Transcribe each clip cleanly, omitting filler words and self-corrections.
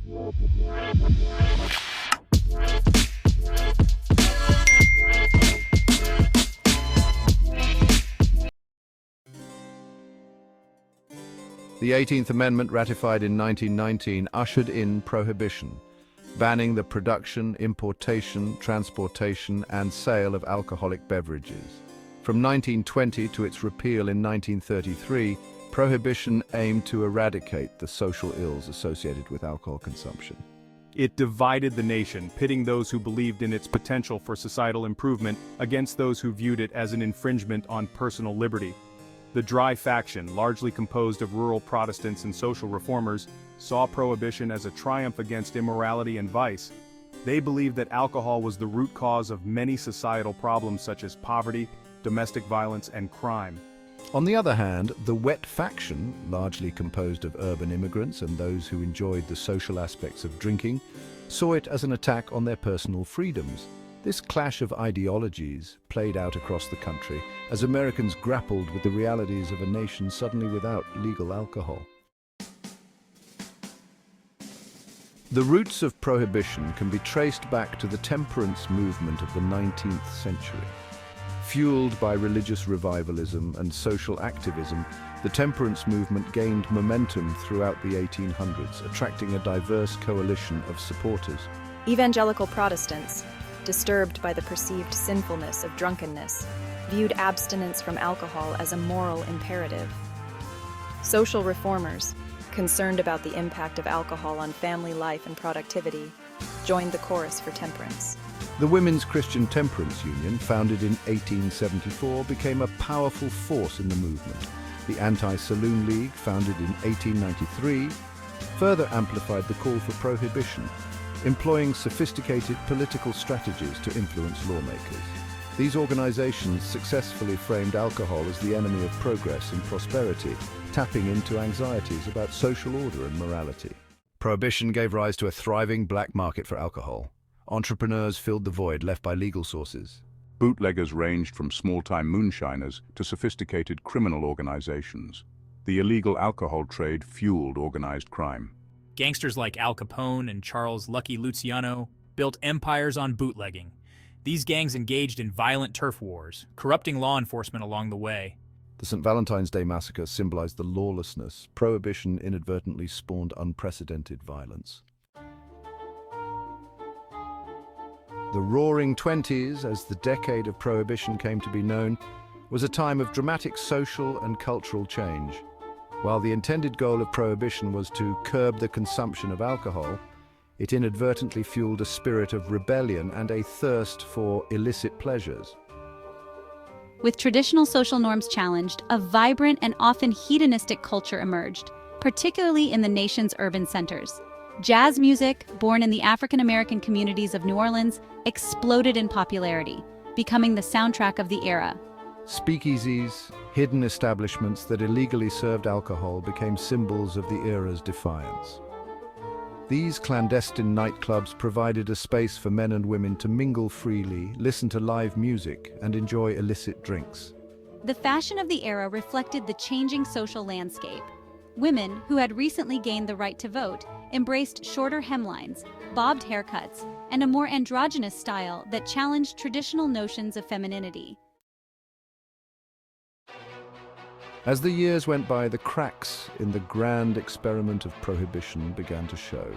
The 18th Amendment, ratified in 1919, ushered in prohibition, banning the production, importation, transportation, and sale of alcoholic beverages. From 1920 to its repeal in 1933, prohibition aimed to eradicate the social ills associated with alcohol consumption. It divided the nation, pitting those who believed in its potential for societal improvement against those who viewed it as an infringement on personal liberty. The Dry faction, largely composed of rural Protestants and social reformers, saw prohibition as a triumph against immorality and vice. They believed that alcohol was the root cause of many societal problems such as poverty, domestic violence, and crime. On the other hand, the Wet faction, largely composed of urban immigrants and those who enjoyed the social aspects of drinking, saw it as an attack on their personal freedoms. This clash of ideologies played out across the country as Americans grappled with the realities of a nation suddenly without legal alcohol. The roots of prohibition can be traced back to the temperance movement of the 19th century. Fueled by religious revivalism and social activism, the temperance movement gained momentum throughout the 1800s, attracting a diverse coalition of supporters. Evangelical Protestants, disturbed by the perceived sinfulness of drunkenness, viewed abstinence from alcohol as a moral imperative. Social reformers, concerned about the impact of alcohol on family life and productivity, joined the chorus for temperance. The Women's Christian Temperance Union, founded in 1874, became a powerful force in the movement. The Anti-Saloon League, founded in 1893, further amplified the call for prohibition, employing sophisticated political strategies to influence lawmakers. These organizations successfully framed alcohol as the enemy of progress and prosperity, tapping into anxieties about social order and morality. Prohibition gave rise to a thriving black market for alcohol. Entrepreneurs filled the void left by legal sources. Bootleggers ranged from small-time moonshiners to sophisticated criminal organizations. The illegal alcohol trade fueled organized crime. Gangsters like Al Capone and Charles Lucky Luciano built empires on bootlegging. These gangs engaged in violent turf wars, corrupting law enforcement along the way. The St. Valentine's Day massacre symbolized the lawlessness. Prohibition inadvertently spawned unprecedented violence. The Roaring Twenties, as the decade of prohibition came to be known, was a time of dramatic social and cultural change. While the intended goal of prohibition was to curb the consumption of alcohol, it inadvertently fueled a spirit of rebellion and a thirst for illicit pleasures. With traditional social norms challenged, a vibrant and often hedonistic culture emerged, particularly in the nation's urban centers. Jazz music, born in the African-American communities of New Orleans, exploded in popularity, becoming the soundtrack of the era. Speakeasies, hidden establishments that illegally served alcohol, became symbols of the era's defiance. These clandestine nightclubs provided a space for men and women to mingle freely, listen to live music, and enjoy illicit drinks. The fashion of the era reflected the changing social landscape. Women, who had recently gained the right to vote, embraced shorter hemlines, bobbed haircuts, and a more androgynous style that challenged traditional notions of femininity. As the years went by, the cracks in the grand experiment of prohibition began to show.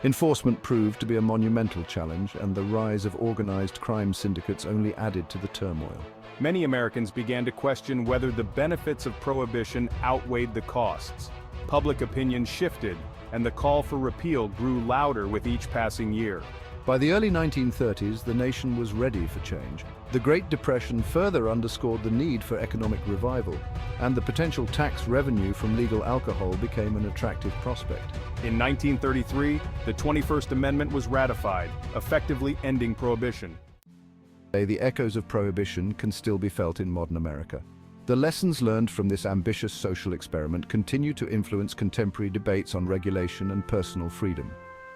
Enforcement proved to be a monumental challenge, and the rise of organized crime syndicates only added to the turmoil. Many Americans began to question whether the benefits of prohibition outweighed the costs. Public opinion shifted, and the call for repeal grew louder with each passing year. By the early 1930s, the nation was ready for change. The Great Depression further underscored the need for economic revival, and the potential tax revenue from legal alcohol became an attractive prospect. In 1933, the 21st Amendment was ratified, effectively ending prohibition. Today, the echoes of prohibition can still be felt in modern America. The lessons learned from this ambitious social experiment continue to influence contemporary debates on regulation and personal freedom.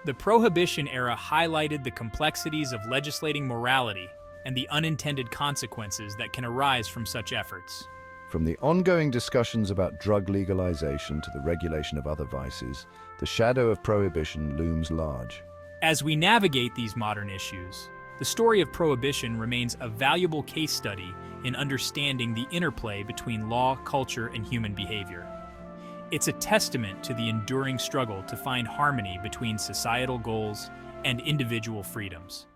The Prohibition era highlighted the complexities of legislating morality and the unintended consequences that can arise from such efforts. From the ongoing discussions about drug legalization to the regulation of other vices, the shadow of prohibition looms large. As we navigate these modern issues, the story of Prohibition remains a valuable case study in understanding the interplay between law, culture, and human behavior. It's a testament to the enduring struggle to find harmony between societal goals and individual freedoms.